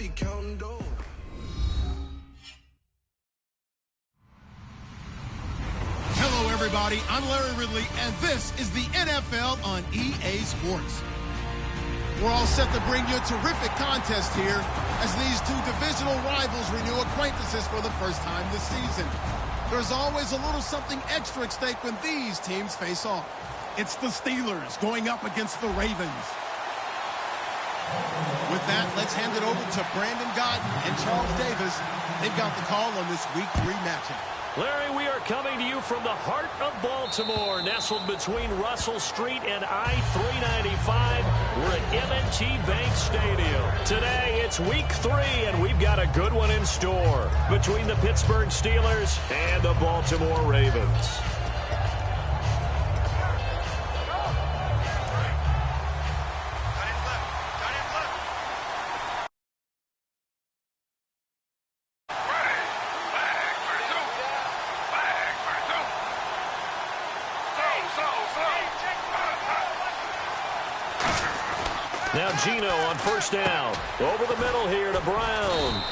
be counting doors. Hello, everybody. I'm Larry Ridley, and this is the NFL on EA Sports. We're all set to bring you a terrific contest here as these two divisional rivals renew acquaintances for the first time this season. There's always a little something extra at stake when these teams face off. It's the Steelers going up against the Ravens. With that, let's hand it over to Brandon Godden and Charles Davis. They've got the call on this Week 3 matchup. Larry, we are coming to you from the heart of Baltimore, nestled between Russell Street and I-395. We're at M&T Bank Stadium. Today, it's Week 3, and we've got a good one in store between the Pittsburgh Steelers and the Baltimore Ravens. Now Gino on first down. Over the middle here to Brown.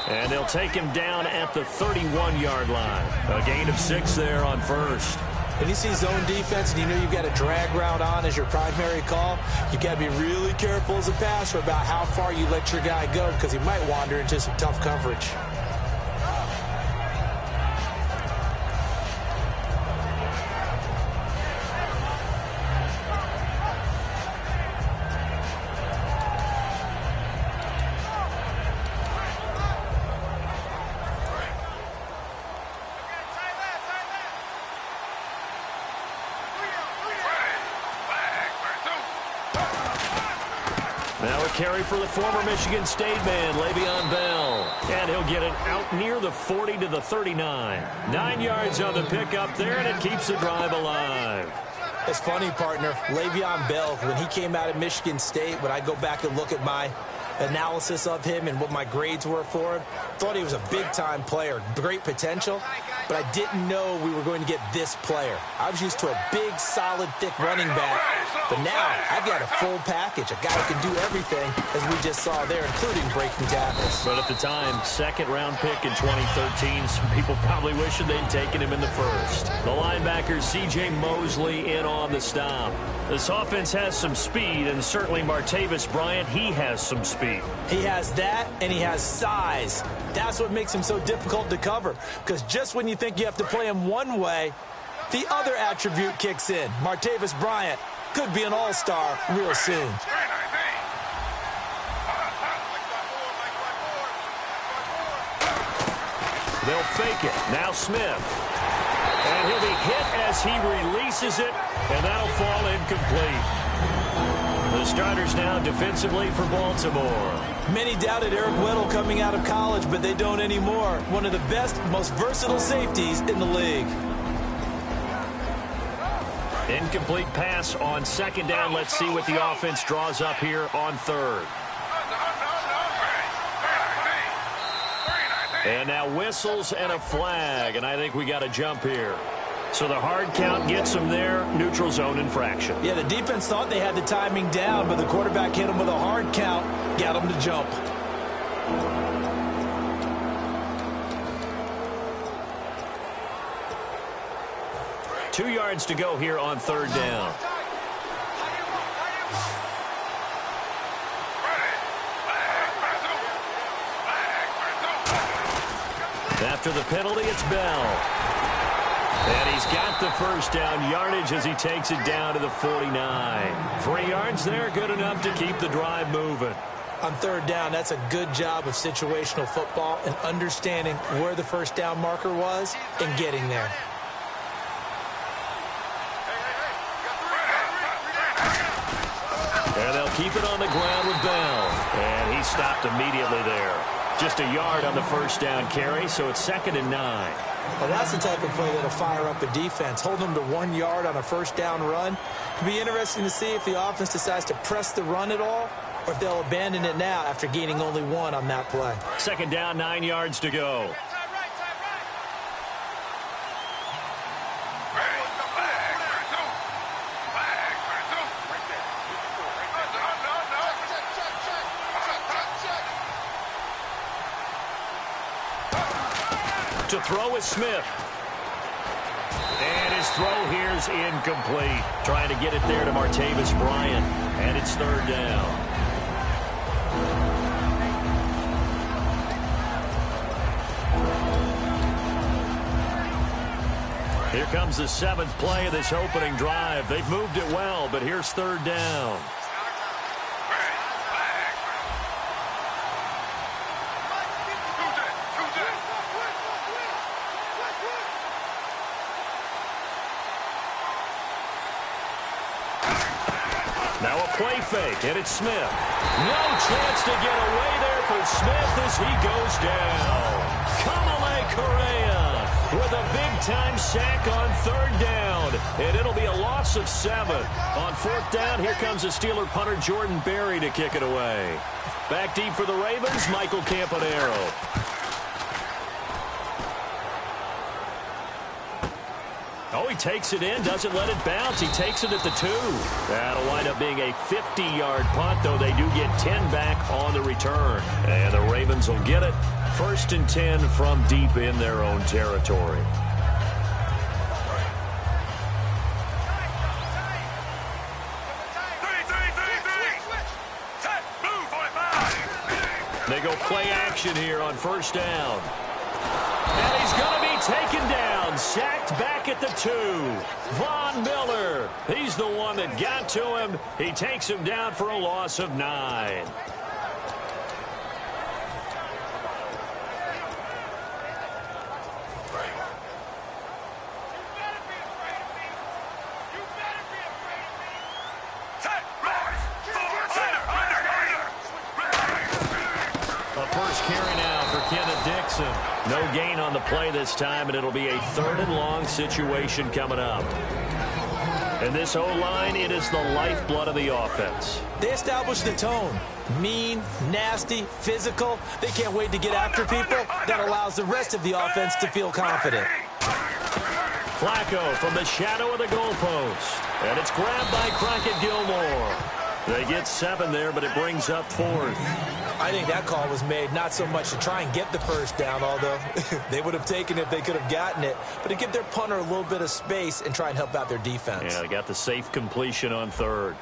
And they'll take him down at the 31-yard line. A gain of 6 there on first. When you see zone defense and you know you've got a drag route on as your primary call, you've got to be really careful as a passer about how far you let your guy go because he might wander into some tough coverage. Now a carry for the former Michigan State man, Le'Veon Bell. And he'll get it out near the 40 to the 39. 9 yards on the pickup there, and it keeps the drive alive. It's funny, partner. Le'Veon Bell, when he came out of Michigan State, when I go back and look at my analysis of him and what my grades were for him, thought he was a big-time player, great potential, but I didn't know we were going to get this player. I was used to a big, solid, thick running back, but now I've got a full package, a guy who can do everything, as we just saw there, including breaking tackles. But at the time, second-round pick in 2013, some people probably wishing they'd taken him in the first. The linebacker, C.J. Mosley, in on the stop. This offense has some speed, and certainly Martavis Bryant, he has some speed. He has that, and he has size. That's what makes him so difficult to cover, because just when you think you have to play him one way, the other attribute kicks in. Martavis Bryant could be an all-star real soon. They'll fake it. Now Smith. And he'll be hit as he releases it, and that'll fall incomplete. The starters now defensively for Baltimore. Many doubted Eric Weddle coming out of college, but they don't anymore. One of the best, most versatile safeties in the league. Incomplete pass on second down. Let's see what the offense draws up here on third. And now whistles and a flag, and I think we got a jump here. So the hard count gets them there, neutral zone infraction. Yeah, the defense thought they had the timing down, but the quarterback hit them with a hard count, got them to jump. Two yards to go here on third down. After the penalty, it's Bell. And he's got the first down yardage as he takes it down to the 49. 3 yards there, good enough to keep the drive moving. On third down, that's a good job of situational football and understanding where the first down marker was and getting there. And they'll keep it on the ground with Bell. And he stopped immediately there. Just a yard on the first down carry, so it's 2nd and 9. Well, that's the type of play that'll fire up a defense. Hold them to 1 yard on a first down run. It'll be interesting to see if the offense decides to press the run at all or if they'll abandon it now after gaining only 1 on that play. 2nd down, 9 yards to go. To throw is Smith. And his throw here is incomplete. Trying to get it there to Martavis Bryant. And it's third down. Here comes the 7th play of this opening drive. They've moved it well, but here's third down. Now a play fake, and it's Smith. No chance to get away there for Smith as he goes down. Kamale Correa with a big-time sack on third down, and it'll be a loss of 7. On fourth down, here comes the Steeler punter Jordan Berry to kick it away. Back deep for the Ravens, Michael Campanaro. Oh, he takes it in, doesn't let it bounce. He takes it at the 2. That'll wind up being a 50-yard punt, though they do get 10 back on the return. And the Ravens will get it. 1st and 10 from deep in their own territory. They go play action here on first down. And he's going to be taken down, sacked back at the 2. Von Miller, he's the one that got to him. He takes him down for a loss of 9. No gain on the play this time, and it'll be a 3rd and long situation coming up. And this O-line, it is the lifeblood of the offense. They establish the tone. Mean, nasty, physical. They can't wait to get after people. That allows the rest of the offense to feel confident. Flacco from the shadow of the goalpost. And it's grabbed by Crockett Gilmore. They get 7 there, but it brings up 4th. I think that call was made not so much to try and get the first down, although they would have taken it if they could have gotten it, but to give their punter a little bit of space and try and help out their defense. Yeah, they got the safe completion on 3rd.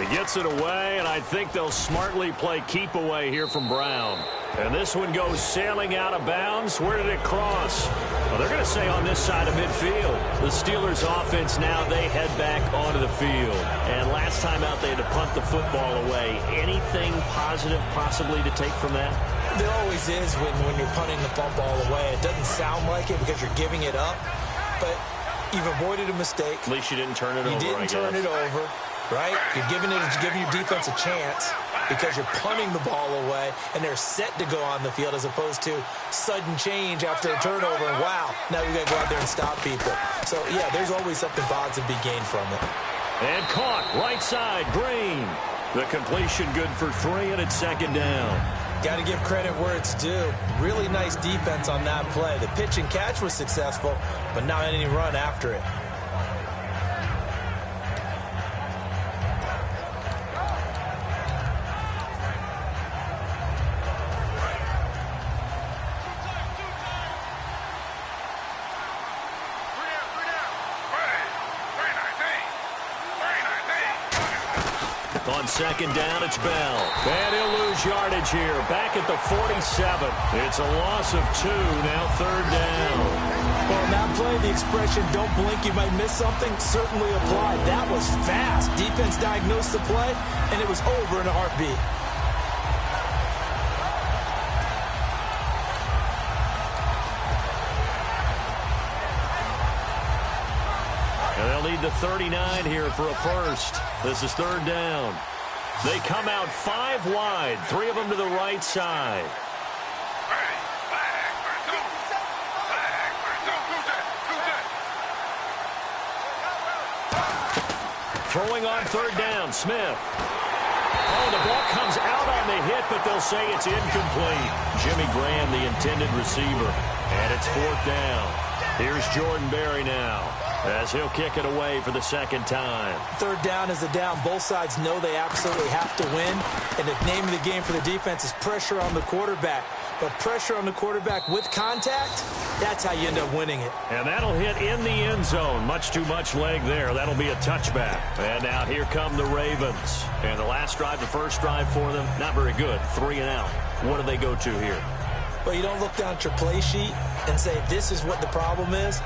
He gets it away, and I think they'll smartly play keep away here from Brown. And this one goes sailing out of bounds. Where did it cross? Well, they're going to say on this side of midfield. The Steelers offense now, they head back onto the field. And last time out, they had to punt the football away. Anything positive possibly to take from that? There always is when you're punting the football away. It doesn't sound like it because you're giving it up. But you've avoided a mistake. At least you didn't turn it over, You didn't turn it over, right? You're giving your defense a chance because you're punting the ball away, and they're set to go on the field as opposed to sudden change after a turnover, and wow, now we got to go out there and stop people. So, yeah, there's always something positive to be gained from it. And caught, right side, Green. The completion good for 3, and it's 2nd down. Got to give credit where it's due. Really nice defense on that play. The pitch and catch was successful, but not any run after it. On 2nd down, it's Bell. And he'll lose yardage here. Back at the 47. It's a loss of 2. Now 3rd down. Well, on that play, the expression, don't blink, you might miss something, certainly applied. That was fast. Defense diagnosed the play, and it was over in a heartbeat. And they'll need the 39 here for a first. This is 3rd down. They come out 5 wide, 3 of them to the right side. Throwing on 3rd down, Smith. Oh, the ball comes out on the hit, but they'll say it's incomplete. Jimmy Graham, the intended receiver. And it's 4th down. Here's Jordan Berry now. as he'll kick it away for the second time. Third down is a down. Both sides know they absolutely have to win. And the name of the game for the defense is pressure on the quarterback. But pressure on the quarterback with contact, that's how you end up winning it. And that'll hit in the end zone. Much too much leg there. That'll be a touchback. And now here come the Ravens. And the last drive, the first drive for them, not very good. 3 and out. What do they go to here? Well, you don't look down at your play sheet and say, this is what the problem is.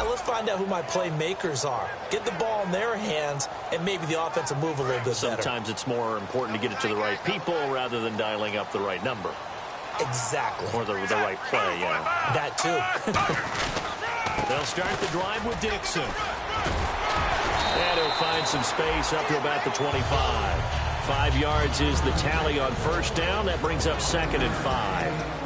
Let's find out who my playmakers are. Get the ball in their hands, and maybe the offense will move a little bit better. Sometimes it's more important to get it to the right people rather than dialing up the right number. Exactly. Or the right play, yeah. That too. They'll start the drive with Dixon. And he'll find some space up to about the 25. 5 yards is the tally on first down. That brings up 2nd and 5.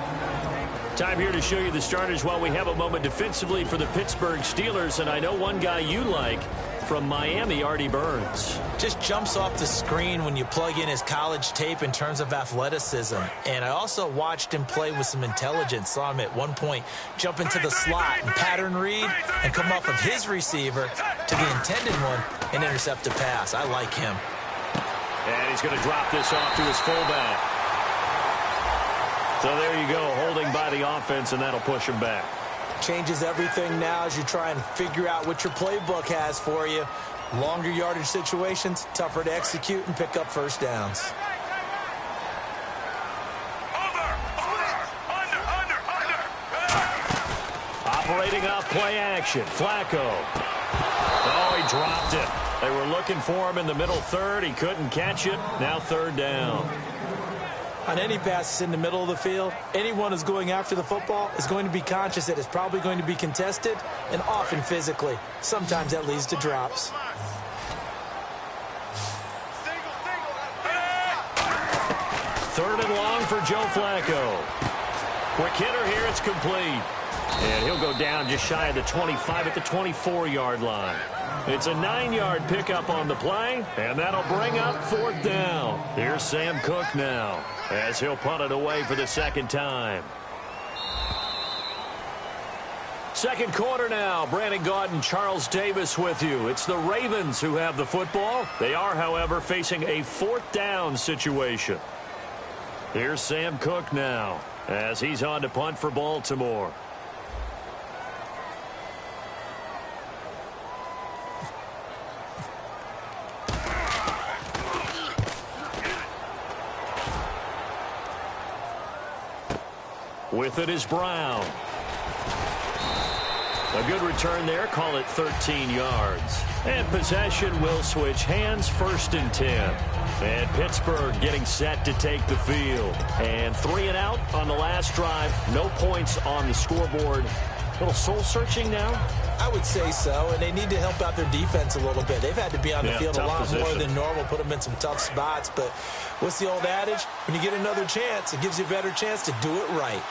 Time here to show you the starters while we have a moment defensively for the Pittsburgh Steelers. And I know one guy you like from Miami, Artie Burns. Just jumps off the screen when you plug in his college tape in terms of athleticism. And I also watched him play with some intelligence. Saw him at one point jump into the slot and pattern read and come off of his receiver to the intended one and intercept a pass. I like him. And he's going to drop this off to his fullback. So there you go, holding by the offense, and that'll push him back. Changes everything now as you try and figure out what your playbook has for you. Longer yardage situations, tougher to execute and pick up first downs. Operating off play action, Flacco. Oh, he dropped it. They were looking for him in the middle third. He couldn't catch it. Now 3rd down. On any passes in the middle of the field, anyone who's going after the football is going to be conscious that it's probably going to be contested and often physically. Sometimes that leads to drops. 3rd and long for Joe Flacco. Quick hitter here, it's complete. And he'll go down just shy of the 25 at the 24-yard line. It's a 9-yard pickup on the play, and that'll bring up 4th down. Here's Sam Cook now, as he'll punt it away for the second time. Second quarter now. Brandon Gaudin, Charles Davis with you. It's the Ravens who have the football. They are, however, facing a 4th down situation. Here's Sam Cook now, as he's on to punt for Baltimore. With it is Brown. A good return there. Call it 13 yards. And possession will switch hands. 1st and 10. And Pittsburgh getting set to take the field. And 3 and out on the last drive. No points on the scoreboard. A little soul-searching now? I would say so, and they need to help out their defense a little bit. They've had to be on the field a lot more than normal, put them in some tough spots. But what's the old adage? When you get another chance, it gives you a better chance to do it right.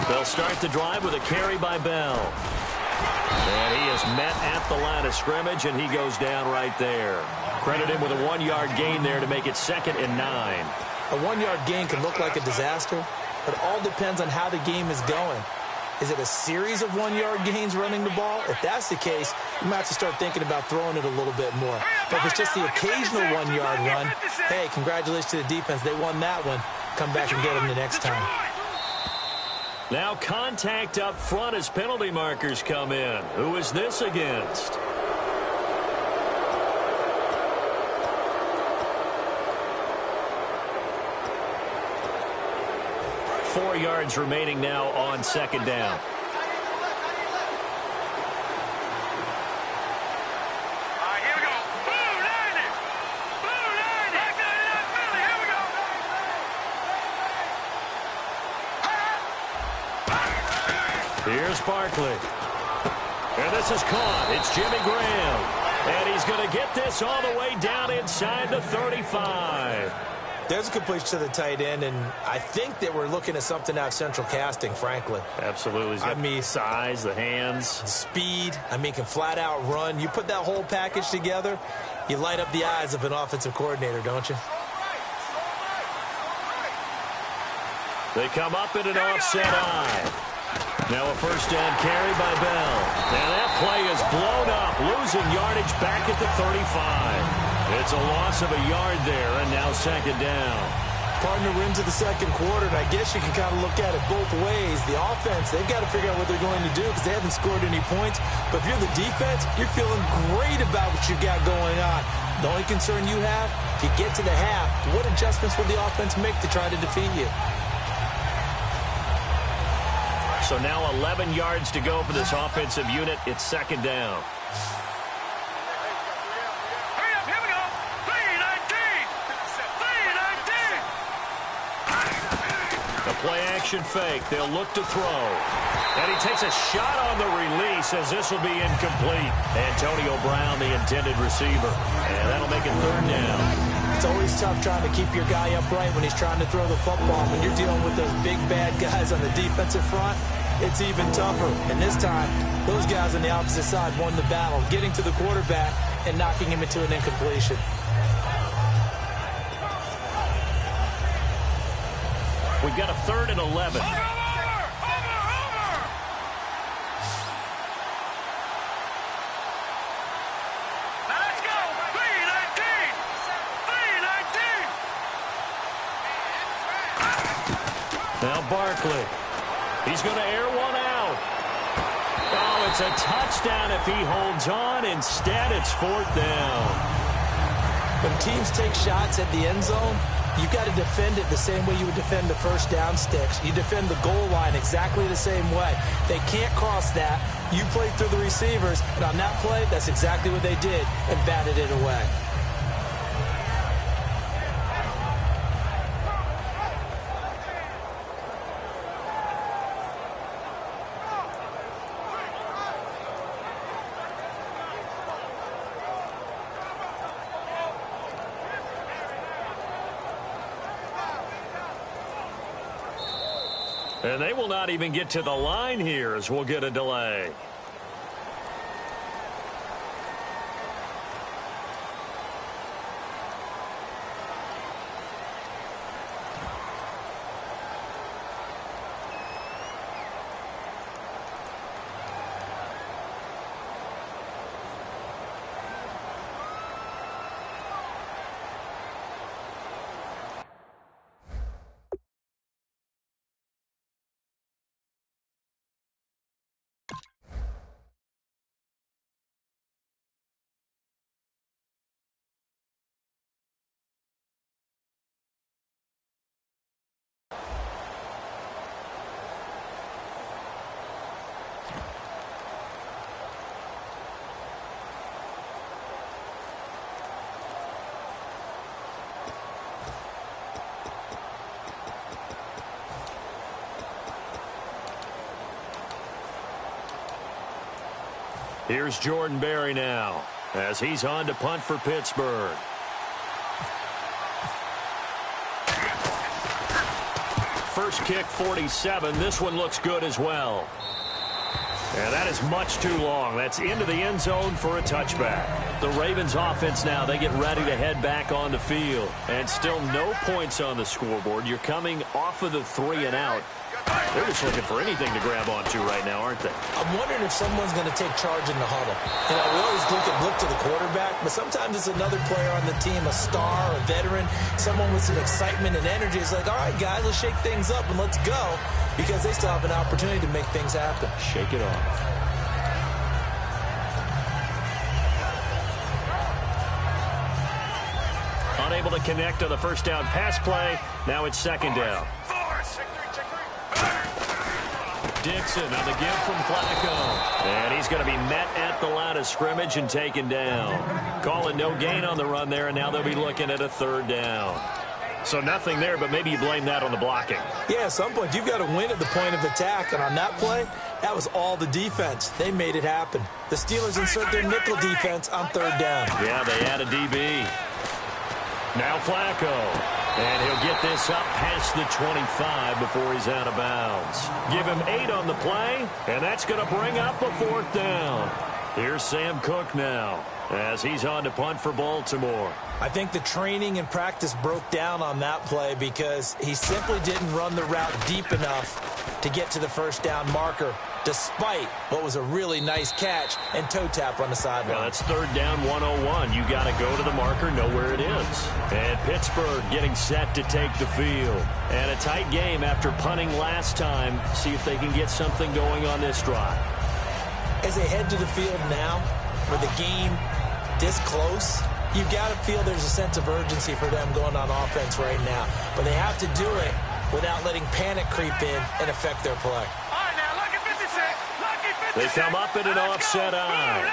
They'll start the drive with a carry by Bell. And he is met at the line of scrimmage, and he goes down right there. Credit him with a 1-yard gain there to make it 2nd and 9. A 1-yard gain can look like a disaster, but it all depends on how the game is going. Is it a series of 1-yard gains running the ball? If that's the case, you might have to start thinking about throwing it a little bit more. But if it's just the occasional 1-yard run, hey, congratulations to the defense. They won that one. Come back and get them the next time. Now contact up front as penalty markers come in. Who is this against? Four yards remaining now on 2nd down. Here's Barkley. And this is caught. It's Jimmy Graham. And he's going to get this all the way down inside the 35. There's a completion to the tight end, and I think that we're looking at something out of central casting, frankly. Absolutely. He's got the size, the hands. The speed. I mean, can flat out run. You put that whole package together, you light up the eyes of an offensive coordinator, don't you? They come up in an offset eye. Now a first down carry by Bell. And that play is blown up, losing yardage back at the 35. It's a loss of a yard there, and now second down. Partner, we're into the second quarter, and I guess you can kind of look at it both ways. The offense, they've got to figure out what they're going to do because they haven't scored any points. But if you're the defense, you're feeling great about what you've got going on. The only concern you have, if you get to the half, what adjustments will the offense make to try to defeat you? So now 11 yards to go for this offensive unit. It's second down. Hurry up, here we go. 3-19. The play-action fake. They'll look to throw. And he takes a shot on the release as this will be incomplete. Antonio Brown, the intended receiver. And that'll make it third down. It's always tough trying to keep your guy upright when he's trying to throw the football. When you're dealing with those big, bad guys on the defensive front, it's even tougher. And this time, those guys on the opposite side won the battle, getting to the quarterback and knocking him into an incompletion. We've got a 3rd and 11. Over. Now let's go. 3-19. Now Barkley. He's going to air one out. Oh, it's a touchdown if he holds on. Instead, it's 4th down. When teams take shots at the end zone, you've got to defend it the same way you would defend the first down sticks. You defend the goal line exactly the same way. They can't cross that. You played through the receivers, and on that play, that's exactly what they did and batted it away. And they will not even get to the line here as we'll get a delay. Here's Jordan Berry now as he's on to punt for Pittsburgh. First kick, 47. This one looks good as well. And that is much too long. That's into the end zone for a touchback. The Ravens offense now, they get ready to head back on the field. And still no points on the scoreboard. You're coming off of the 3 and out. They're just looking for anything to grab onto right now, aren't they? I'm wondering if someone's going to take charge in the huddle. You know, we always look to the quarterback, but sometimes it's another player on the team, a star, a veteran, someone with some excitement and energy. It's like, all right, guys, let's shake things up and let's go, because they still have an opportunity to make things happen. Shake it off. Unable to connect on the first down pass play. Now it's second down. Dixon on the give from Flacco. And he's going to be met at the line of scrimmage and taken down. Calling no gain on the run there, and now they'll be looking at a third down. So nothing there, but maybe you blame that on the blocking. Yeah, at some point, you've got to win at the point of attack. And on that play, that was all the defense. They made it happen. The Steelers insert their nickel defense on third down. Yeah, they add a DB. Now Flacco. And he'll get this up past the 25 before he's out of bounds. Give him 8 on the play, and that's going to bring up a 4th down. Here's Sam Cook now as he's on to punt for Baltimore. I think the training and practice broke down on that play because he simply didn't run the route deep enough to get to the first down marker, despite what was a really nice catch and toe tap on the sideline. Well, that's 3rd down 101. You got to go to the marker, know where it is. And Pittsburgh getting set to take the field. And a tight game after punting last time. See if they can get something going on this drive. As they head to the field now, with the game this close, you've got to feel there's a sense of urgency for them going on offense right now. But they have to do it without letting panic creep in and affect their play. They come up in an offset eye.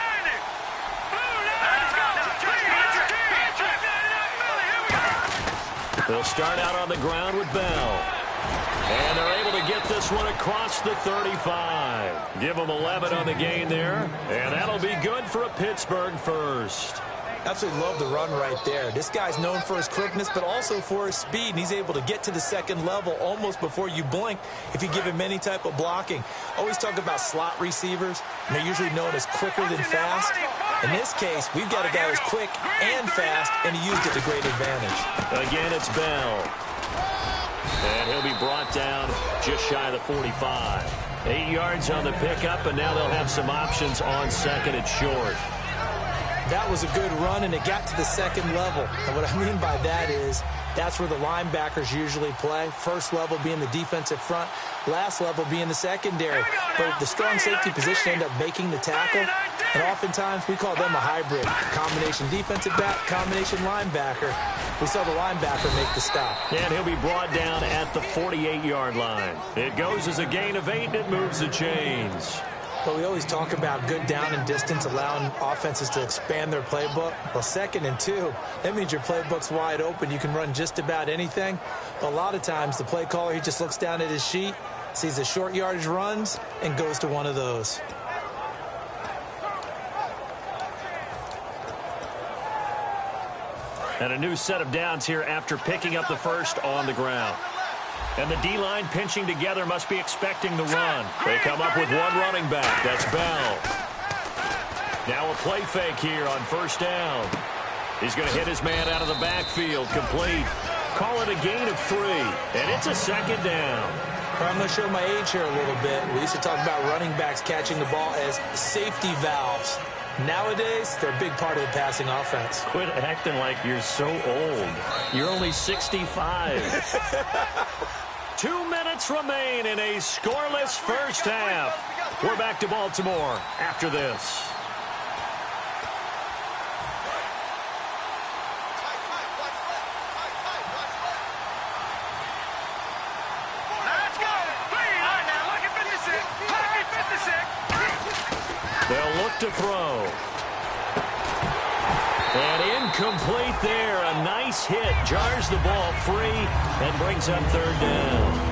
They'll start out on the ground with Bell. And they're able to get this one across the 35. Give them 11 on the gain there. And that'll be good for a Pittsburgh first. Absolutely love the run right there. This guy's known for his quickness, but also for his speed, and he's able to get to the second level almost before you blink if you give him any type of blocking. Always talk about slot receivers, and they're usually known as quicker than fast. In this case, we've got a guy who's quick and fast, and he used it to great advantage. Again, it's Bell. And he'll be brought down just shy of the 45. 8 yards on the pickup, and now they'll have some options on second and short. That was a good run, and it got to the second level. And what I mean by that is that's where the linebackers usually play. First level being the defensive front, last level being the secondary. But the strong safety position end up making the tackle, and oftentimes we call them a hybrid. Combination defensive back, combination linebacker. We saw the linebacker make the stop. And he'll be brought down at the 48-yard line. It goes as a gain of 8, and it moves the chains. But we always talk about good down and distance, allowing offenses to expand their playbook. Well, 2nd and 2, that means your playbook's wide open. You can run just about anything. But a lot of times, the play caller, he just looks down at his sheet, sees the short yardage runs, and goes to one of those. And a new set of downs here after picking up the first on the ground. And the D-line pinching together must be expecting the run. They come up with one running back. That's Bell. Now a play fake here on first down. He's going to hit his man out of the backfield. Complete. Call it a gain of 3. And it's a 2nd down. I'm going to show my age here a little bit. We used to talk about running backs catching the ball as safety valves. Nowadays, they're a big part of the passing offense. Quit acting like you're so old. You're only 65. 2 minutes remain in a scoreless first half. We're back to Baltimore after this. Let's go. All right, now look at 56. They'll look to throw. And incomplete there. A nice hit. Jars the ball free and brings up 3rd down.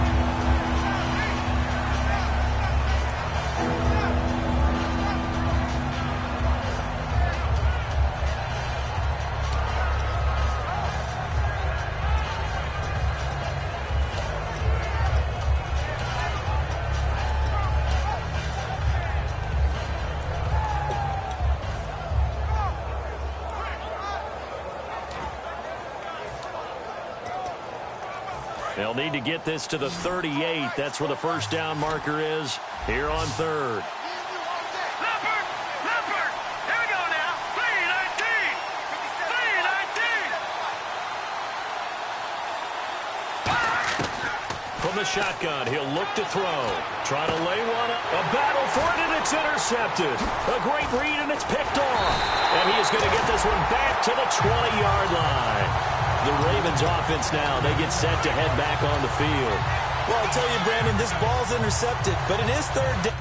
They'll need to get this to the 38. That's where the first down marker is here on 3rd. Leopard. Here we go now. 319. From the shotgun, he'll look to throw. Try to lay one up. A battle for it, and it's intercepted. A great read, and it's picked off. And he is going to get this one back to the 20-yard line. The Ravens offense now, they get set to head back on the field. Well, I'll tell you, Brandon, this ball's intercepted, but it is 3rd down.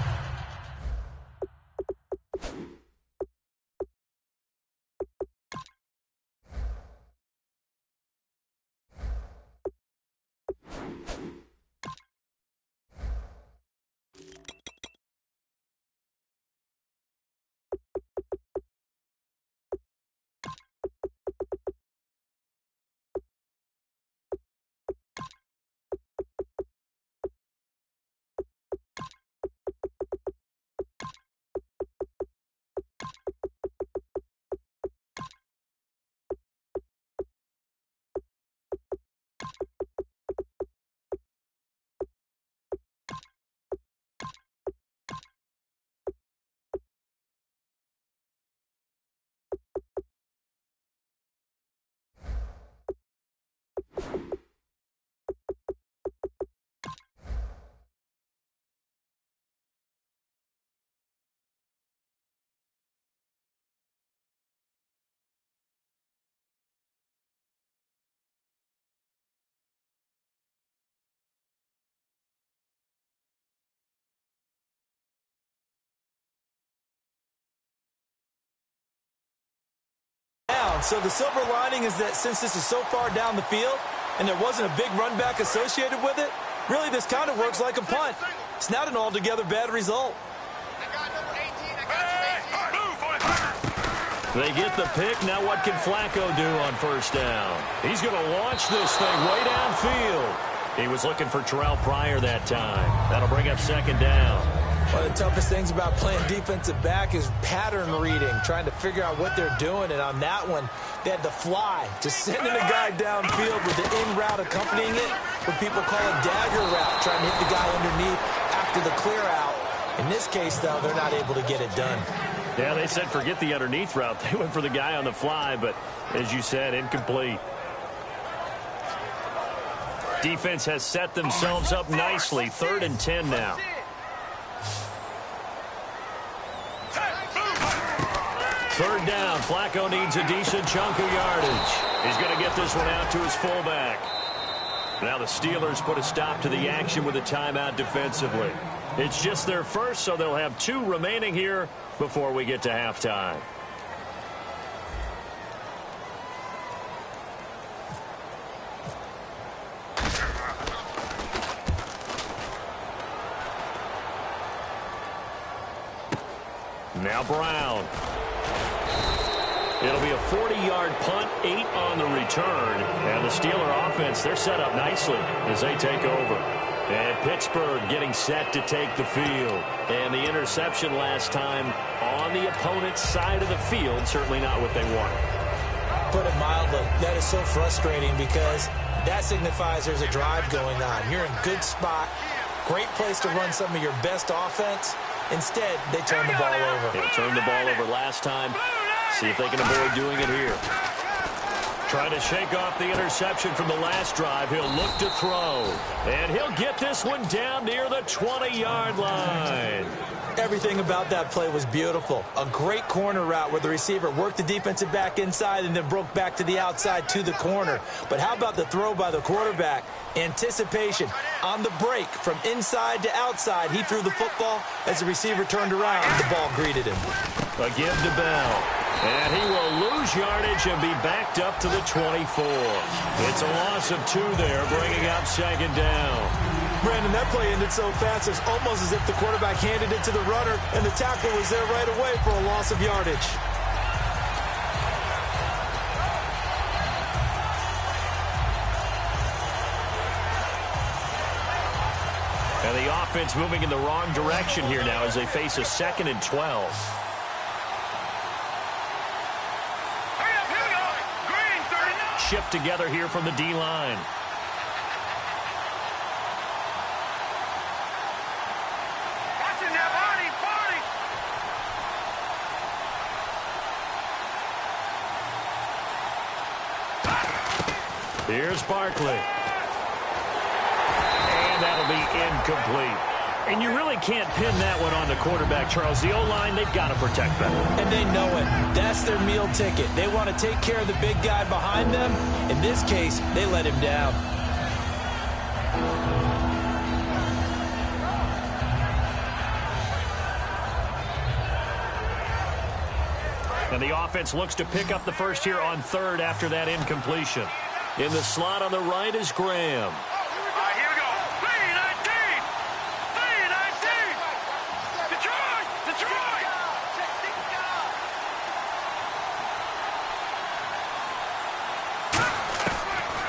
So the silver lining is that since this is so far down the field and there wasn't a big run back associated with it, really this kind of works like a punt. It's not an altogether bad result. They get the pick. Now what can Flacco do on first down? He's going to launch this thing way downfield. He was looking for Terrell Pryor that time. That'll bring up second down. One of the toughest things about playing defensive back is pattern reading, trying to figure out what they're doing. And on that one, they had the fly, just sending a guy downfield with the in route accompanying it, what people call a dagger route, trying to hit the guy underneath after the clear out. In this case, though, they're not able to get it done. Yeah, they said forget the underneath route. They went for the guy on the fly, but as you said, incomplete. Defense has set themselves up nicely. 3rd and 10 now. Third down. Flacco needs a decent chunk of yardage. He's going to get this one out to his fullback. Now the Steelers put a stop to the action with a timeout defensively. It's just their first, so they'll have 2 remaining here before we get to halftime. Now Brown. It'll be a 40-yard punt, 8 on the return. And the Steeler offense, they're set up nicely as they take over. And Pittsburgh getting set to take the field. And the interception last time on the opponent's side of the field, certainly not what they wanted. Put it mildly, that is so frustrating because that signifies there's a drive going on. You're in good spot, great place to run some of your best offense. Instead, they turn the ball over. They turned the ball over last time. See if they can avoid doing it here. Trying to shake off the interception from the last drive. He'll look to throw. And he'll get this one down near the 20-yard line. Everything about that play was beautiful. A great corner route where the receiver worked the defensive back inside and then broke back to the outside to the corner. But how about the throw by the quarterback? Anticipation on the break from inside to outside. He threw the football as the receiver turned around. The ball greeted him. A give to Bell. And he will lose yardage and be backed up to the 24. It's a loss of 2 there, bringing up second down. Brandon, that play ended so fast, it's almost as if the quarterback handed it to the runner, and the tackle was there right away for a loss of yardage. And the offense moving in the wrong direction here now as they face a 2nd and 12. Shift together here from the D-line. Here's Barkley. And that'll be incomplete. And you really can't pin that one on the quarterback, Charles. The O-line, they've got to protect better. And they know it. That's their meal ticket. They want to take care of the big guy behind them. In this case, they let him down. And the offense looks to pick up the first here on 3rd after that incompletion. In the slot on the right is Graham. Here we go. 3-19. 3-19. Detroit. Detroit.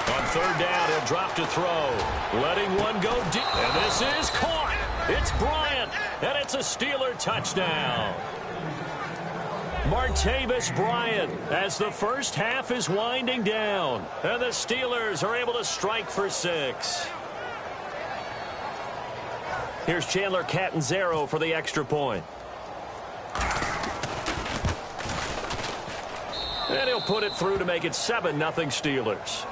On 3rd down, he'll drop to throw. Letting one go deep. And this is caught. It's Bryant. And it's a Steeler touchdown. Martavis Bryant as the first half is winding down. And the Steelers are able to strike for 6. Here's Chandler Catanzaro for the extra point. And he'll put it through to make it 7-0 Steelers.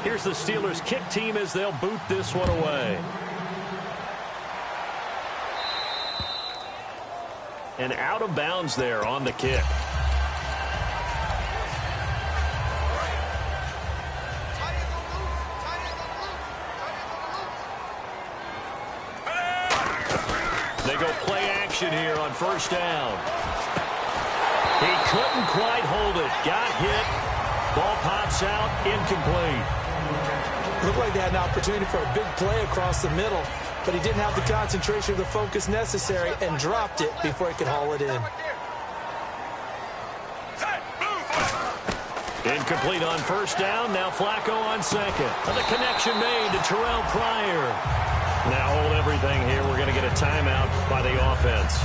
Here's the Steelers kick team as they'll boot this one away. And out of bounds there on the kick. They go play action here on first down. He couldn't quite hold it. Got hit. Ball pops out. Incomplete. Looked like they had an opportunity for a big play across the middle, but he didn't have the concentration or the focus necessary and dropped it before he could haul it in. Incomplete on first down. Now Flacco on second. And the connection made to Terrell Pryor. Now hold everything here. We're going to get a timeout by the offense.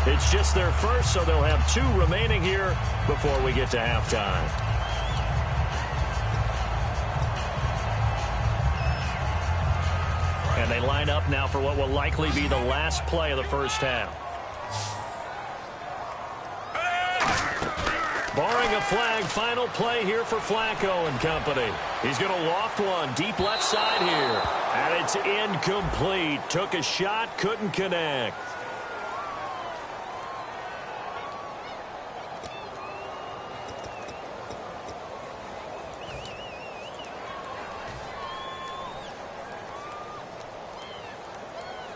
It's just their first, so they'll have 2 remaining here before we get to halftime. And they line up now for what will likely be the last play of the first half. Barring a flag, final play here for Flacco and company. He's going to loft one deep left side here. And it's incomplete. Took a shot, couldn't connect.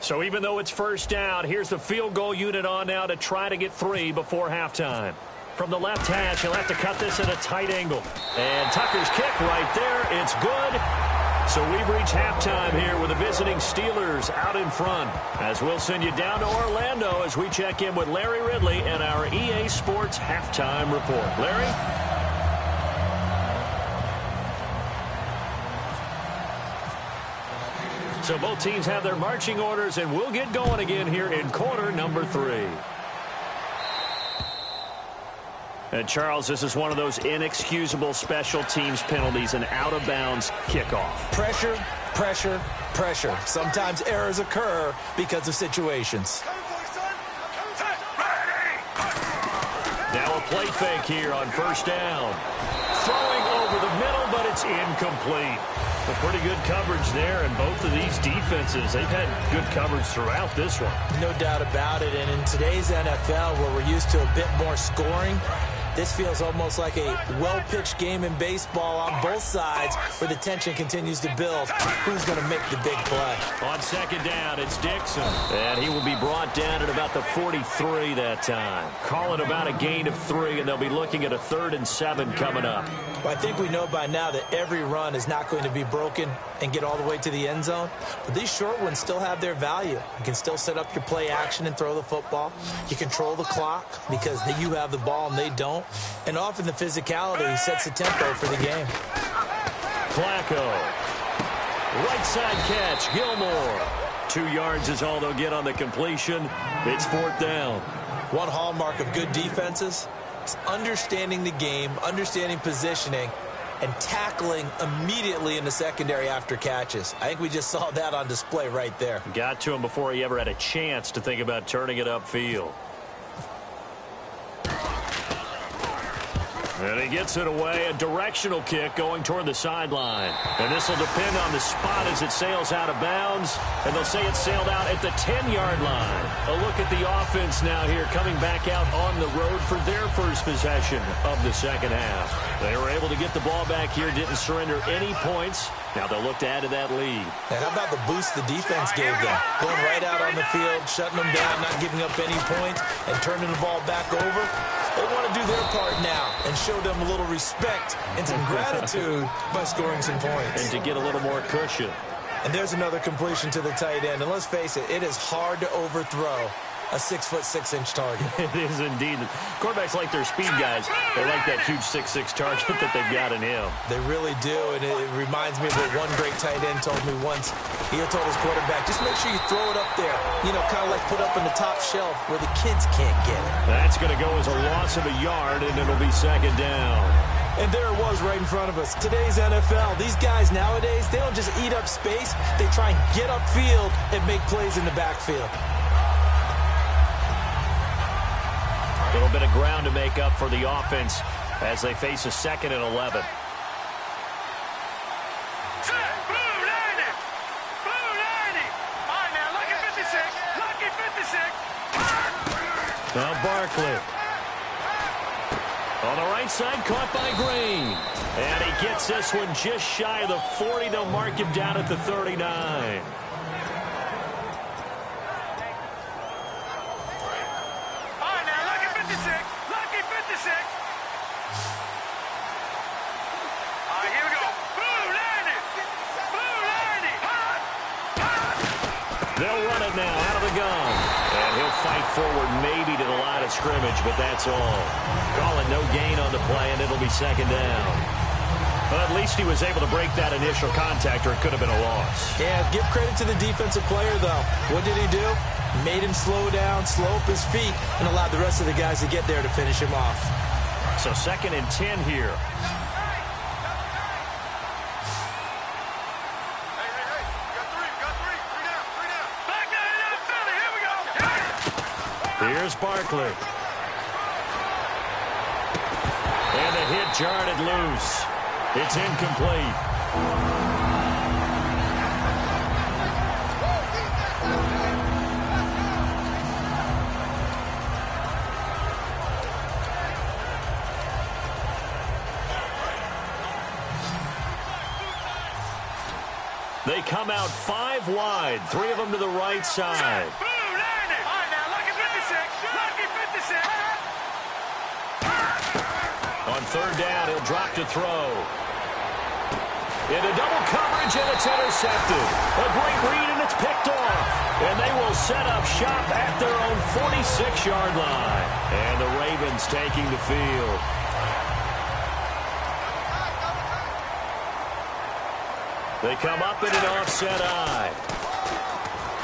So even though it's first down, here's the field goal unit on now to try to get 3 before halftime. From the left hash, he'll have to cut this at a tight angle. And Tucker's kick right there. It's good. So we've reached halftime here with the visiting Steelers out in front. As we'll send you down to Orlando as we check in with Larry Ridley and our EA Sports Halftime Report. Larry? So both teams have their marching orders, and we'll get going again here in quarter number 3. And, Charles, this is one of those inexcusable special teams penalties, an out-of-bounds kickoff. Pressure, pressure, pressure. Sometimes errors occur because of situations. Now a play fake here on first down. Throwing over the middle, but it's incomplete. A pretty good coverage there, and both of these defenses, they've had good coverage throughout this one. No doubt about it, and in today's NFL, where we're used to a bit more scoring, this feels almost like a well-pitched game in baseball on both sides where the tension continues to build. Who's going to make the big play? On second down, it's Dixon. And he will be brought down at about the 43 that time. Call it about a gain of 3, and they'll be looking at a 3rd and 7 coming up. Well, I think we know by now that every run is not going to be broken and get all the way to the end zone. But these short ones still have their value. You can still set up your play action and throw the football. You control the clock because you have the ball and they don't. And often the physicality sets the tempo for the game. Flacco. Right side catch, Gilmore. 2 yards is all they'll get on the completion. It's 4th down. One hallmark of good defenses is understanding the game, understanding positioning, and tackling immediately in the secondary after catches. I think we just saw that on display right there. Got to him before he ever had a chance to think about turning it upfield. And he gets it away, a directional kick going toward the sideline. And this will depend on the spot as it sails out of bounds. And they'll say it sailed out at the 10-yard line. A look at the offense now here coming back out on the road for their first possession of the second half. They were able to get the ball back here, didn't surrender any points. Now they'll look to add to that lead. And how about the boost the defense gave them? Going right out on the field, shutting them down, not giving up any points, and turning the ball back over. They want to do their part now and show them a little respect and some gratitude by scoring some points. And to get a little more cushion. And there's another completion to the tight end. And let's face it, it is hard to overthrow a 6'6" target. It is indeed. Quarterbacks like their speed guys. They like that huge 6'6" target that they've got in him. They really do, and it reminds me of what one great tight end told me once. He told his quarterback, just make sure you throw it up there, you know, kind of like put up in the top shelf where the kids can't get it. That's going to go as a loss of a yard, and it'll be second down. And there it was right in front of us. Today's NFL, these guys nowadays, they don't just eat up space. They try and get upfield and make plays in the backfield. A little bit of ground to make up for the offense as they face a 2nd and 11. Blue 90. Blue 90. All right, now, lucky 56. Lucky 56. Now Barkley. On the right side, caught by Green. And he gets this one just shy of the 40. They'll mark him down at the 39. They'll run it now out of the gun. And he'll fight forward maybe to the line of scrimmage, but that's all. Call it no gain on the play, and it'll be second down. Well, at least he was able to break that initial contact, or it could have been a loss. Yeah, give credit to the defensive player, though. What did he do? Made him slow down, slow up his feet, and allowed the rest of the guys to get there to finish him off. So 2nd and 10 here. Here's Barkley. And the hit jarred it loose. It's incomplete. They come out 5 wide, 3 of them to the right side. On 3rd down, he'll drop to throw. Into double coverage, and it's intercepted. A great read, and it's picked off. And they will set up shop at their own 46-yard line. And the Ravens taking the field. They come up in an offset eye.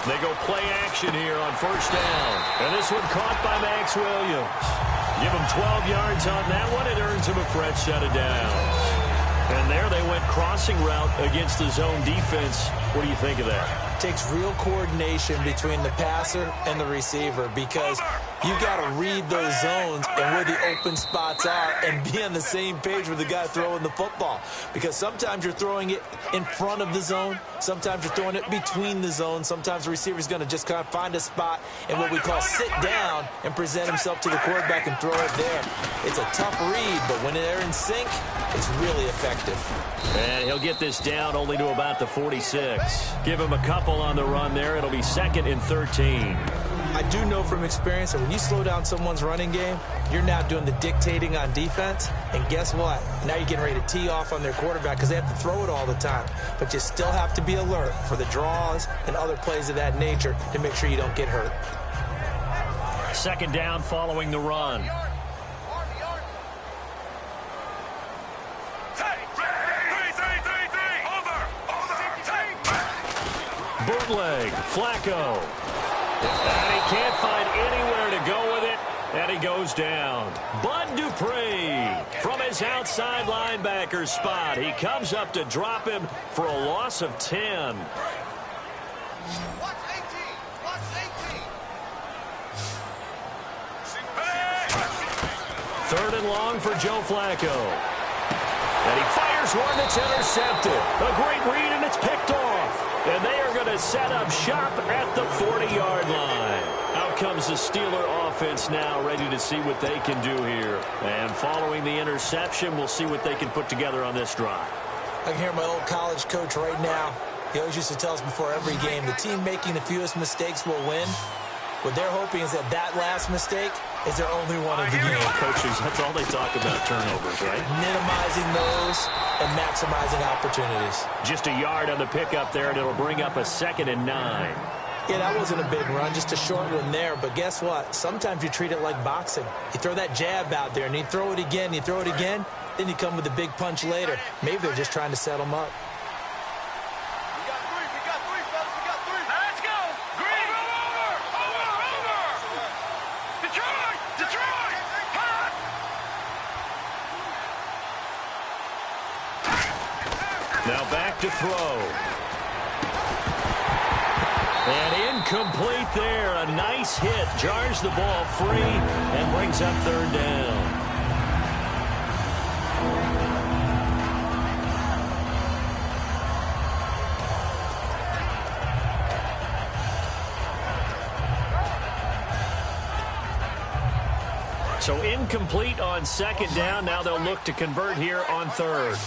They go play action here on 1st down. And this one caught by Max Williams. Give him 12 yards on that one. It earns him a fresh set of downs. And there they went crossing route against the zone defense. What do you think of that? Takes real coordination between the passer and the receiver, because you got to read those zones and where the open spots are and be on the same page with the guy throwing the football. Because sometimes you're throwing it in front of the zone. Sometimes you're throwing it between the zones. Sometimes the receiver's going to just kind of find a spot and what we call sit down and present himself to the quarterback and throw it there. It's a tough read, but when they're in sync, it's really effective. And he'll get this down only to about the 46. Give him a couple on the run there. It'll be 2nd and 13. I do know from experience that when you slow down someone's running game, you're now doing the dictating on defense. And guess what? Now you're getting ready to tee off on their quarterback because they have to throw it all the time. But you still have to be alert for the draws and other plays of that nature to make sure you don't get hurt. 2nd down following the run. Bootleg, Flacco. And he can't find anywhere to go with it, and he goes down. Bud Dupree from his outside linebacker spot. He comes up to drop him for a loss of 10. Watch 18. 3rd and long for Joe Flacco. And he fires one that's intercepted. A great read, and it's picked off. And they are going to set up shop at the 40-yard line. Out comes the Steeler offense now, ready to see what they can do here. And following the interception, we'll see what they can put together on this drive. I can hear my old college coach right now. He always used to tell us before every game, the team making the fewest mistakes will win. What they're hoping is that last mistake is their only one of the game. Coaches, that's all they talk about, turnovers, right? Minimizing those and maximizing opportunities. Just a yard on the pickup there, and it'll bring up a 2nd and 9. Yeah, that wasn't a big run, just a short one there. But guess what? Sometimes you treat it like boxing. You throw that jab out there, and you throw it again, then you come with a big punch later. Maybe they're just trying to set them up. Now back to throw. And incomplete there. A nice hit. Jars the ball free and brings up 3rd down. So incomplete on 2nd down. Now they'll look to convert here on 3rd.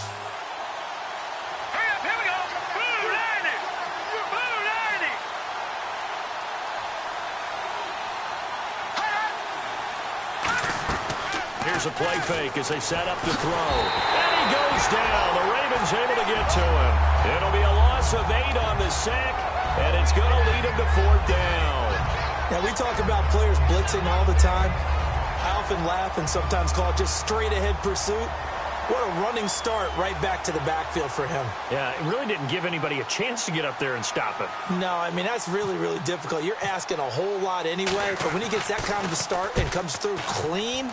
Here's a play fake as they set up to throw. And he goes down. The Ravens able to get to him. It'll be a loss of 8 on the sack, and it's going to lead him to 4th down. Now, we talk about players blitzing all the time. I often laugh and sometimes call it just straight-ahead pursuit. What a running start right back to the backfield for him. Yeah, it really didn't give anybody a chance to get up there and stop him. No, I mean, that's really, really difficult. You're asking a whole lot anyway, but when he gets that kind of a start and comes through clean,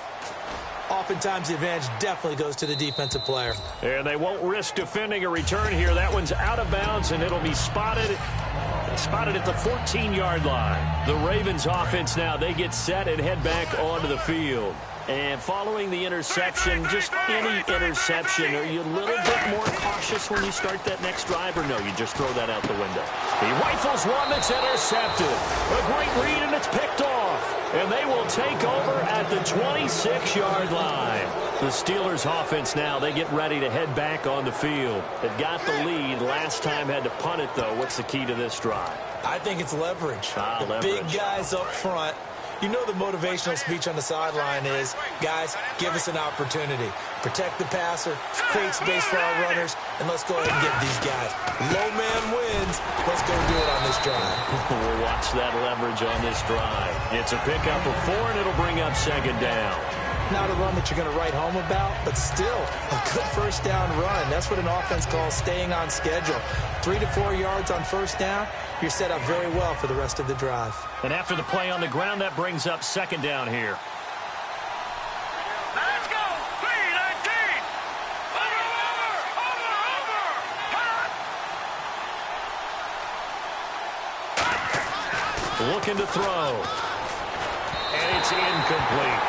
oftentimes the advantage definitely goes to the defensive player. And they won't risk defending a return here. That one's out of bounds, and it'll be spotted at the 14-yard line. The Ravens offense now, they get set and head back onto the field. And following the interception, just any interception, are you a little bit more cautious when you start that next drive, or no, you just throw that out the window? He rifles one that's intercepted. A great read, and it's picked off. And they will take over at the 26-yard line. The Steelers offense now, they get ready to head back on the field. They've got the lead. Last time had to punt it, though. What's the key to this drive? I think it's leverage. Leverage. Big guys up front. You know the motivational speech on the sideline is, guys, give us an opportunity. Protect the passer, create space for our runners, and let's go ahead and get these guys. Low man wins. Let's go do it on this drive. We'll watch that leverage on this drive. It's a pickup of 4, and it'll bring up 2nd down. Not a run that you're going to write home about, but still a good 1st down run. That's what an offense calls staying on schedule. 3 to 4 yards on 1st down, you're set up very well for the rest of the drive. And after the play on the ground, that brings up 2nd down here. Let's go. 3-19. Over. Looking to throw. And it's incomplete.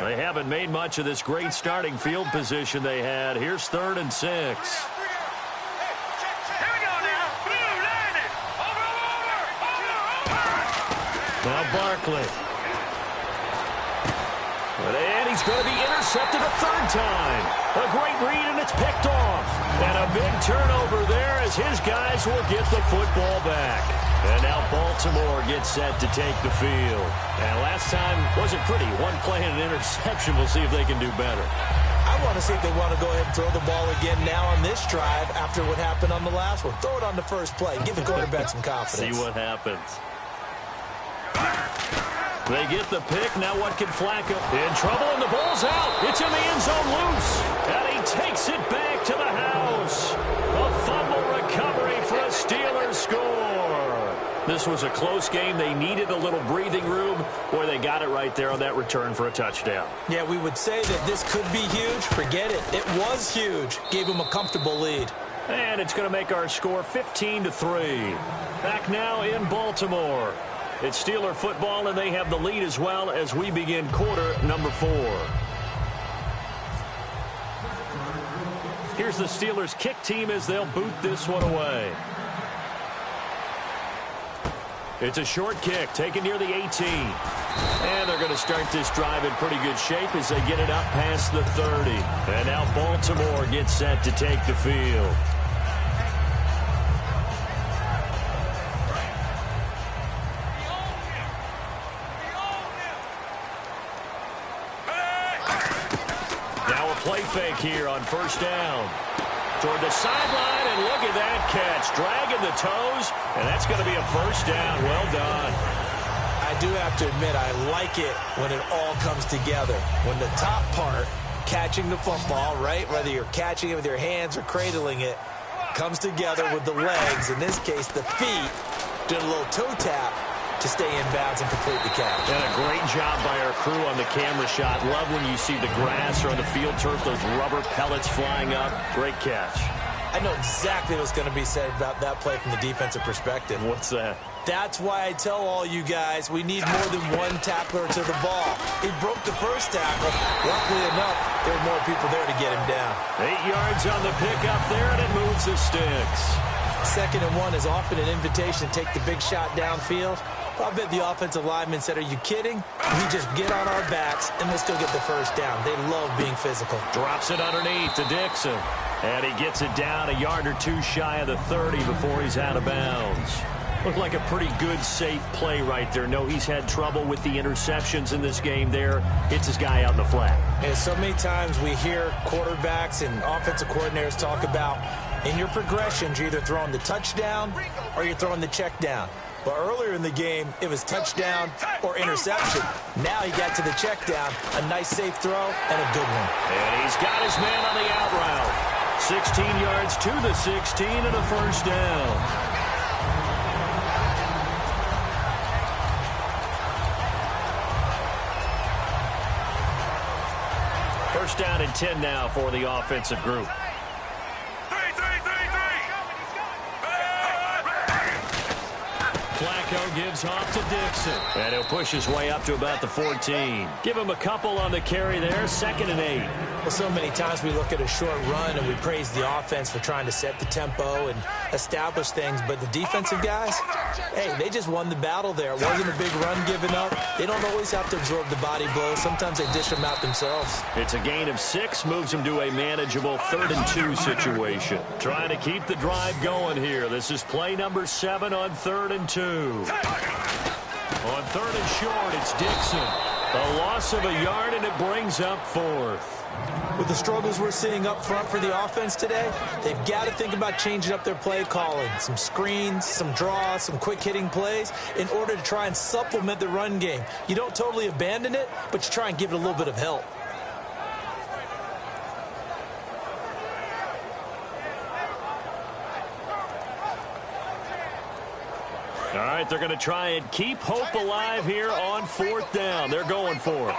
They haven't made much of this great starting field position they had. Here's 3rd and 6. Here we go now. Blue landed. Over. Now Barkley. And he's going to be intercepted a 3rd time. A great read, and it's picked off. And a big turnover there as his guys will get the football back. And now Baltimore gets set to take the field. And last time wasn't pretty. One play and an interception. We'll see if they can do better. I want to see if they want to go ahead and throw the ball again now on this drive after what happened on the last one. Throw it on the first play. Give the quarterback some confidence. See what happens. They get the pick. Now what can Flacco? In trouble, and the ball's out. It's in the end zone loose. And he takes it back to the house. A fumble recovery for a Steelers score. This was a close game. They needed a little breathing room. Boy, they got it right there on that return for a touchdown. Yeah, we would say that this could be huge. Forget it. It was huge. Gave them a comfortable lead. And it's going to make our score 15-3. Back now in Baltimore. It's Steeler football, and they have the lead as well as we begin quarter number 4. Here's the Steelers kick team as they'll boot this one away. It's a short kick taken near the 18. And they're going to start this drive in pretty good shape as they get it up past the 30. And now Baltimore gets set to take the field. Now a play fake here on 1st down. Toward the sideline, and look at that catch. Dragging the toes, and that's going to be a 1st down. Well done. I do have to admit, I like it when it all comes together. When the top part, catching the football, right, whether you're catching it with your hands or cradling it, comes together with the legs, in this case the feet, doing a little toe tap to stay in bounds and complete the catch. And a great job by our crew on the camera shot. Love when you see the grass or on the field turf, those rubber pellets flying up. Great catch. I know exactly what's going to be said about that play from the defensive perspective. What's that? That's why I tell all you guys we need more than one tackler to the ball. He broke the first tackle. Luckily enough, there were more people there to get him down. 8 yards on the pickup there, and it moves the sticks. 2nd and 1 is often an invitation to take the big shot downfield. I bet the offensive lineman said, are you kidding? We just get on our backs, and we'll still get the first down. They love being physical. Drops it underneath to Dixon. And he gets it down a yard or two shy of the 30 before he's out of bounds. Looked like a pretty good, safe play right there. No, he's had trouble with the interceptions in this game there. Hits his guy out in the flat. And so many times we hear quarterbacks and offensive coordinators talk about in your progressions, you're either throwing the touchdown or you're throwing the check down. But earlier in the game, it was touchdown or interception. Now he got to the check down, a nice safe throw, and a good one. And he's got his man on the out route. 16 yards to the 16 and a first down. First down and 10 now for the offensive group. Flacco gives off to Dixon. And he'll push his way up to about the 14. Give him a couple on the carry there. 2nd and 8. Well, so many times we look at a short run and we praise the offense for trying to set the tempo and establish things. But the defensive guys, hey, they just won the battle there. It wasn't a big run given up. They don't always have to absorb the body blows. Sometimes they dish them out themselves. It's a gain of 6. Moves them to a manageable 3rd and 2 situation. Trying to keep the drive going here. This is play number 7 on 3rd and 2. On 3rd and short, it's Dixon. A loss of a yard, and it brings up 4th. With the struggles we're seeing up front for the offense today, they've got to think about changing up their play calling. Some screens, some draws, some quick-hitting plays in order to try and supplement the run game. You don't totally abandon it, but you try and give it a little bit of help. All right, they're going to try and keep hope alive here on 4th down. They're going for it.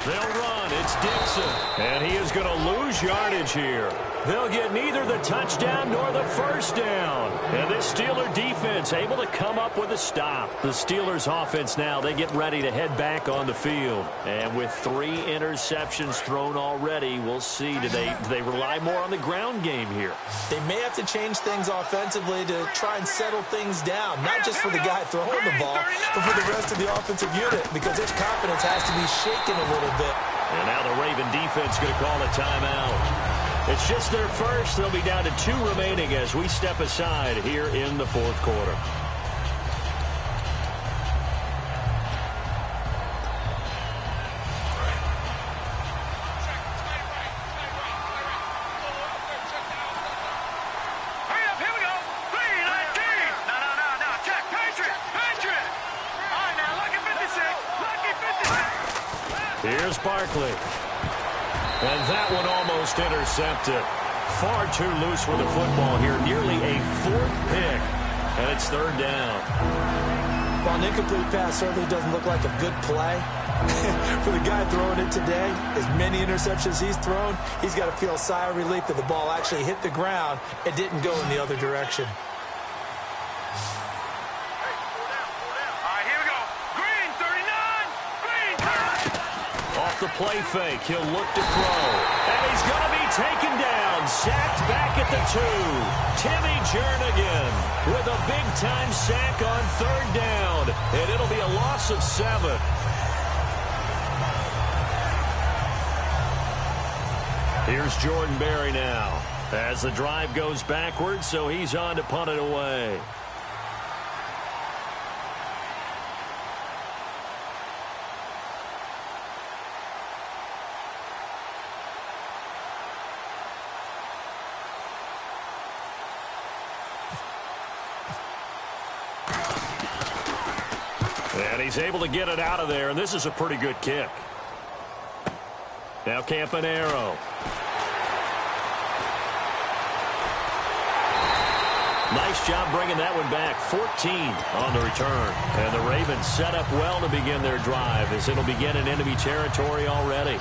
They'll run. It's Dixon. And he is going to lose yardage here. They'll get neither the touchdown nor the first down. And this Steeler defense able to come up with a stop. The Steelers offense now, they get ready to head back on the field. And with 3 interceptions thrown already, we'll see. Do they rely more on the ground game here? They may have to change things offensively to try and settle things down. Not just for the guy throwing the ball, but for the rest of the offensive unit. Because their confidence has to be shaken a little bit. And now the Raven defense going to call a timeout. It's just their first. They'll be down to 2 remaining as we step aside here in the 4th quarter. Here's Barkley. And that one almost intercepted. Far too loose with the football here. Nearly a 4th pick. And it's 3rd down. Well, an incomplete pass certainly doesn't look like a good play. For the guy throwing it today, as many interceptions he's thrown, he's got to feel a sigh of relief that the ball actually hit the ground and didn't go in the other direction. The play fake. He'll look to throw. And he's going to be taken down. Sacked back at the 2. Timmy Jernigan with a big-time sack on 3rd down. And it'll be a loss of 7. Here's Jordan Berry now. As the drive goes backwards, so he's on to punt it away. And he's able to get it out of there, and this is a pretty good kick. Now Campanaro. Nice job bringing that one back. 14 on the return. And the Ravens set up well to begin their drive as it'll begin in enemy territory already.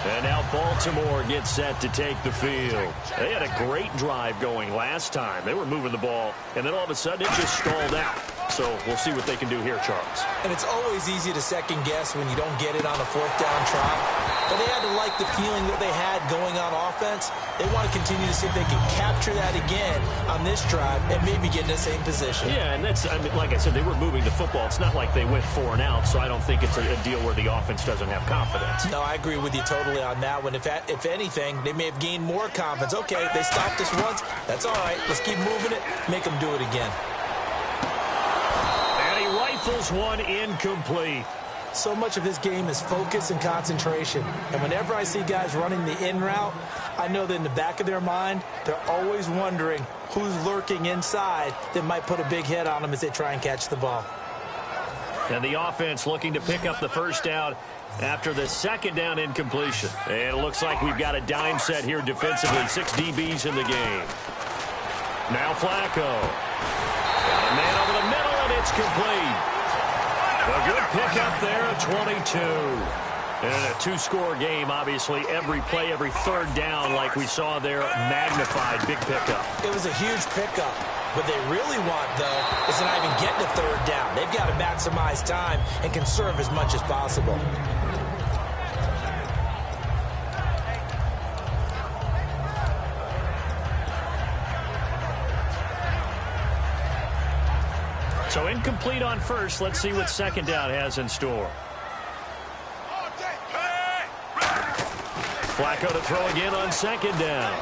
And now Baltimore gets set to take the field. They had a great drive going last time. They were moving the ball, and then all of a sudden it just stalled out. So we'll see what they can do here, Charles. And it's always easy to second guess when you don't get it on a fourth down try. But they had to like the feeling that they had going on offense. They want to continue to see if they can capture that again on this drive and maybe get in the same position. Yeah, and that's, I mean, like I said, they were moving the football. It's not like they went 4 and out, so I don't think it's a deal where the offense doesn't have confidence. No, I agree with you totally on that one. If anything, they may have gained more confidence. Okay, they stopped us once. That's all right. Let's keep moving it. Make them do it again. And he rifles one incomplete. So much of this game is focus and concentration. And whenever I see guys running the in route, I know that in the back of their mind, they're always wondering who's lurking inside that might put a big hit on them as they try and catch the ball. And the offense looking to pick up the first down after the second down incompletion. And it looks like we've got a dime set here defensively. 6 DBs in the game. Now Flacco. Got a man over the middle, and it's complete. A good pickup there at 22. And a 2-score game, obviously. Every play, every third down, like we saw there, magnified. Big pickup. It was a huge pickup. What they really want, though, is to not even get to third down. They've got to maximize time and conserve as much as possible. So incomplete on first. Let's see what second down has in store. Flacco to throw again on second down.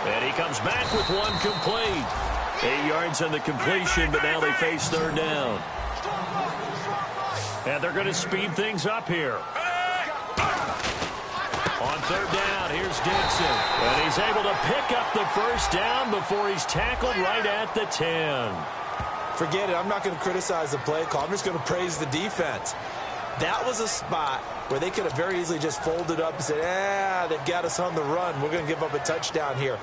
And he comes back with one complete. 8 yards on the completion, but now they face third down. And they're going to speed things up here. On third down, here's Dixon. And he's able to pick up the first down before he's tackled right at the 10. Forget it. I'm not going to criticize the play call. I'm just going to praise the defense. That was a spot where they could have very easily just folded up and said, they've got us on the run. We're going to give up a touchdown here.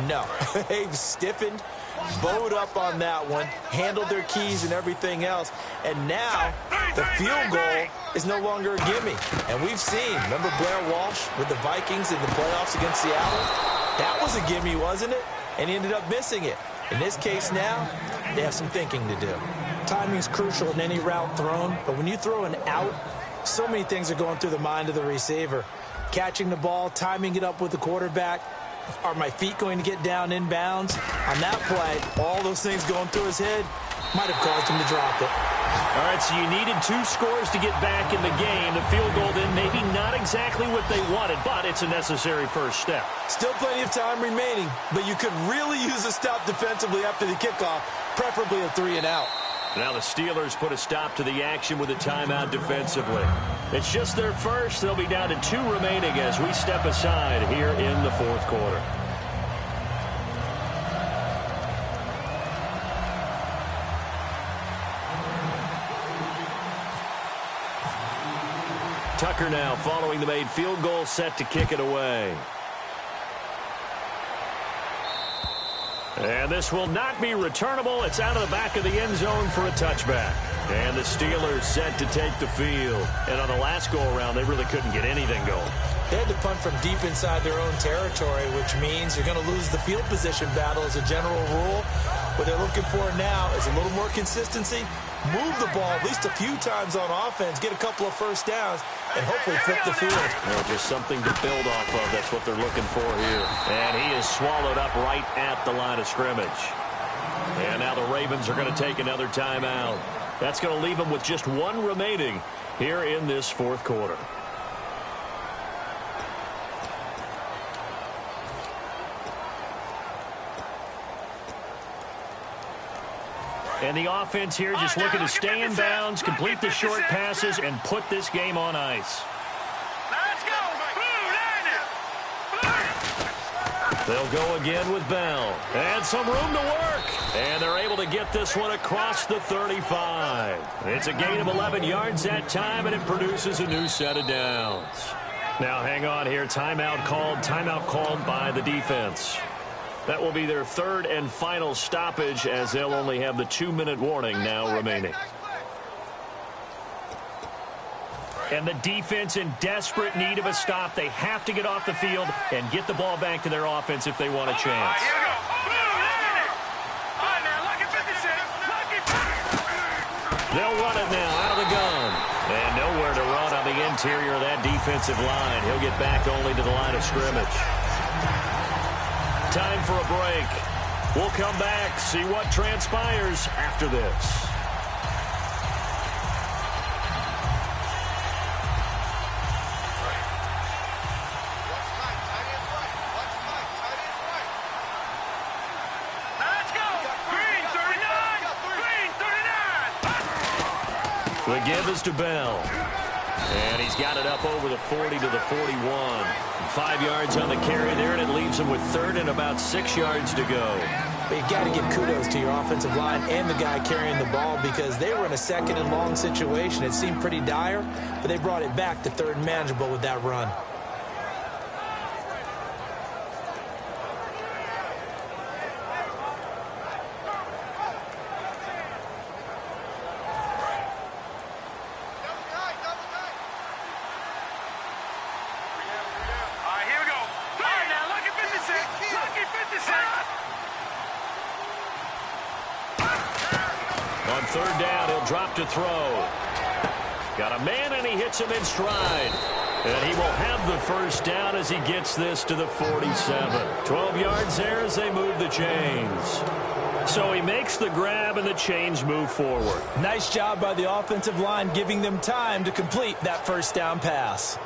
No. They've stiffened, bowed up on that one, handled their keys and everything else. And now the field goal is no longer a gimme. And we've seen, remember Blair Walsh with the Vikings in the playoffs against Seattle? That was a gimme, wasn't it? And he ended up missing it. In this case now, they have some thinking to do. Timing is crucial in any route thrown, but when you throw an out, so many things are going through the mind of the receiver. Catching the ball, timing it up with the quarterback. Are my feet going to get down inbounds? On that play, all those things going through his head might have caused him to drop it. All right, so you needed 2 scores to get back in the game. The field goal then maybe not exactly what they wanted, but it's a necessary first step. Still plenty of time remaining, but you could really use a stop defensively after the kickoff, preferably a 3 and out. Now the Steelers put a stop to the action with a timeout defensively. It's just their first. They'll be down to 2 remaining as we step aside here in the fourth quarter. Tucker now following the made field goal, set to kick it away. And this will not be returnable. It's out of the back of the end zone for a touchback. And the Steelers set to take the field. And on the last go-around, they really couldn't get anything going. They had to punt from deep inside their own territory, which means you're going to lose the field position battle as a general rule. What they're looking for now is a little more consistency, move the ball at least a few times on offense, get a couple of first downs, and hopefully flip the field. Well, just something to build off of. That's what they're looking for here. And he is swallowed up right at the line of scrimmage. And now the Ravens are going to take another timeout. That's going to leave them with just 1 remaining here in this fourth quarter. And the offense here just looking to stay in bounds, complete the short passes, and put this game on ice. Let's go. They'll go again with Bell. And some room to work. And they're able to get this one across the 35. It's a gain of 11 yards that time, and it produces a new set of downs. Now hang on here. Timeout called by the defense. That will be their 3rd and final stoppage, as they'll only have the 2-minute warning now remaining. And the defense in desperate need of a stop. They have to get off the field and get the ball back to their offense if they want a chance. Here we go. All right, now, lucky 56. They'll run it now out of the gun. And nowhere to run on the interior of that defensive line. He'll get back only to the line of scrimmage. Time for a break. We'll come back, see what transpires after this. The give is to Bell. And he's got it up over the 40 to the 41. 5 yards on the carry there, and it leaves him with third and about 6 yards to go. But you got to give kudos to your offensive line and the guy carrying the ball because they were in a second and long situation. It seemed pretty dire, but they brought it back to third and manageable with that run. On third down, he'll drop to throw. Got a man, and he hits him in stride. And he will have the first down as he gets this to the 47. 12 yards there as they move the chains. So he makes the grab, and the chains move forward. Nice job by the offensive line giving them time to complete that first down pass.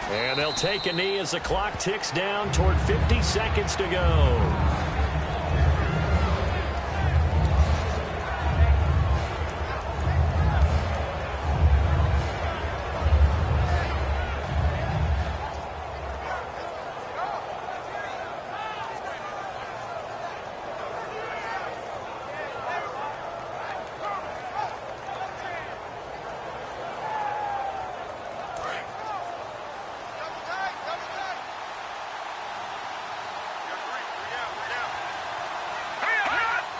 And they'll take a knee as the clock ticks down toward 50 seconds to go.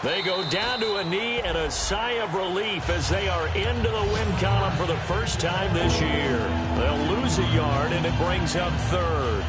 They go down to a knee and a sigh of relief as they are into the win column for the first time this year. They'll lose a yard, and it brings up third.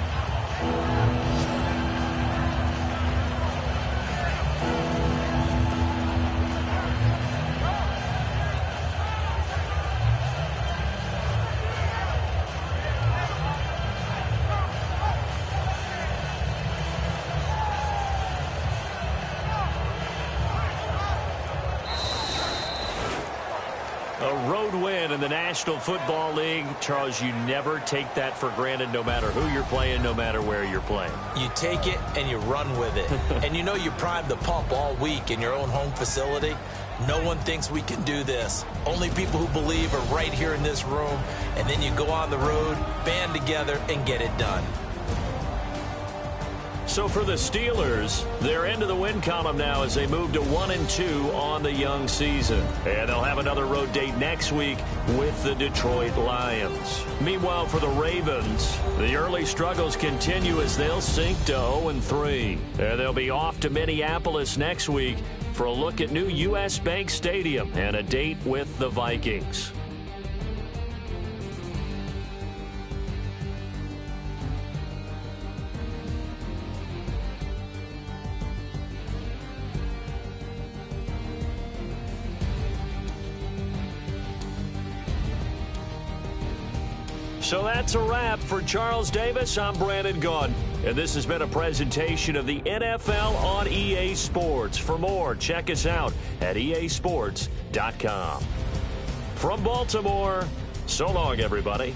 A road win in the National Football League. Charles, you never take that for granted no matter who you're playing, no matter where you're playing. You take it and you run with it. And you know you primed the pump all week in your own home facility. No one thinks we can do this. Only people who believe are right here in this room. And then you go on the road, band together, and get it done. So for the Steelers, they're into the win column now as they move to 1-2 on the young season. And they'll have another road date next week with the Detroit Lions. Meanwhile, for the Ravens, the early struggles continue as they'll sink to 0-3. And they'll be off to Minneapolis next week for a look at new U.S. Bank Stadium and a date with the Vikings. So that's a wrap. For Charles Davis, I'm Brandon Gaudin. And this has been a presentation of the NFL on EA Sports. For more, check us out at easports.com. From Baltimore, so long, everybody.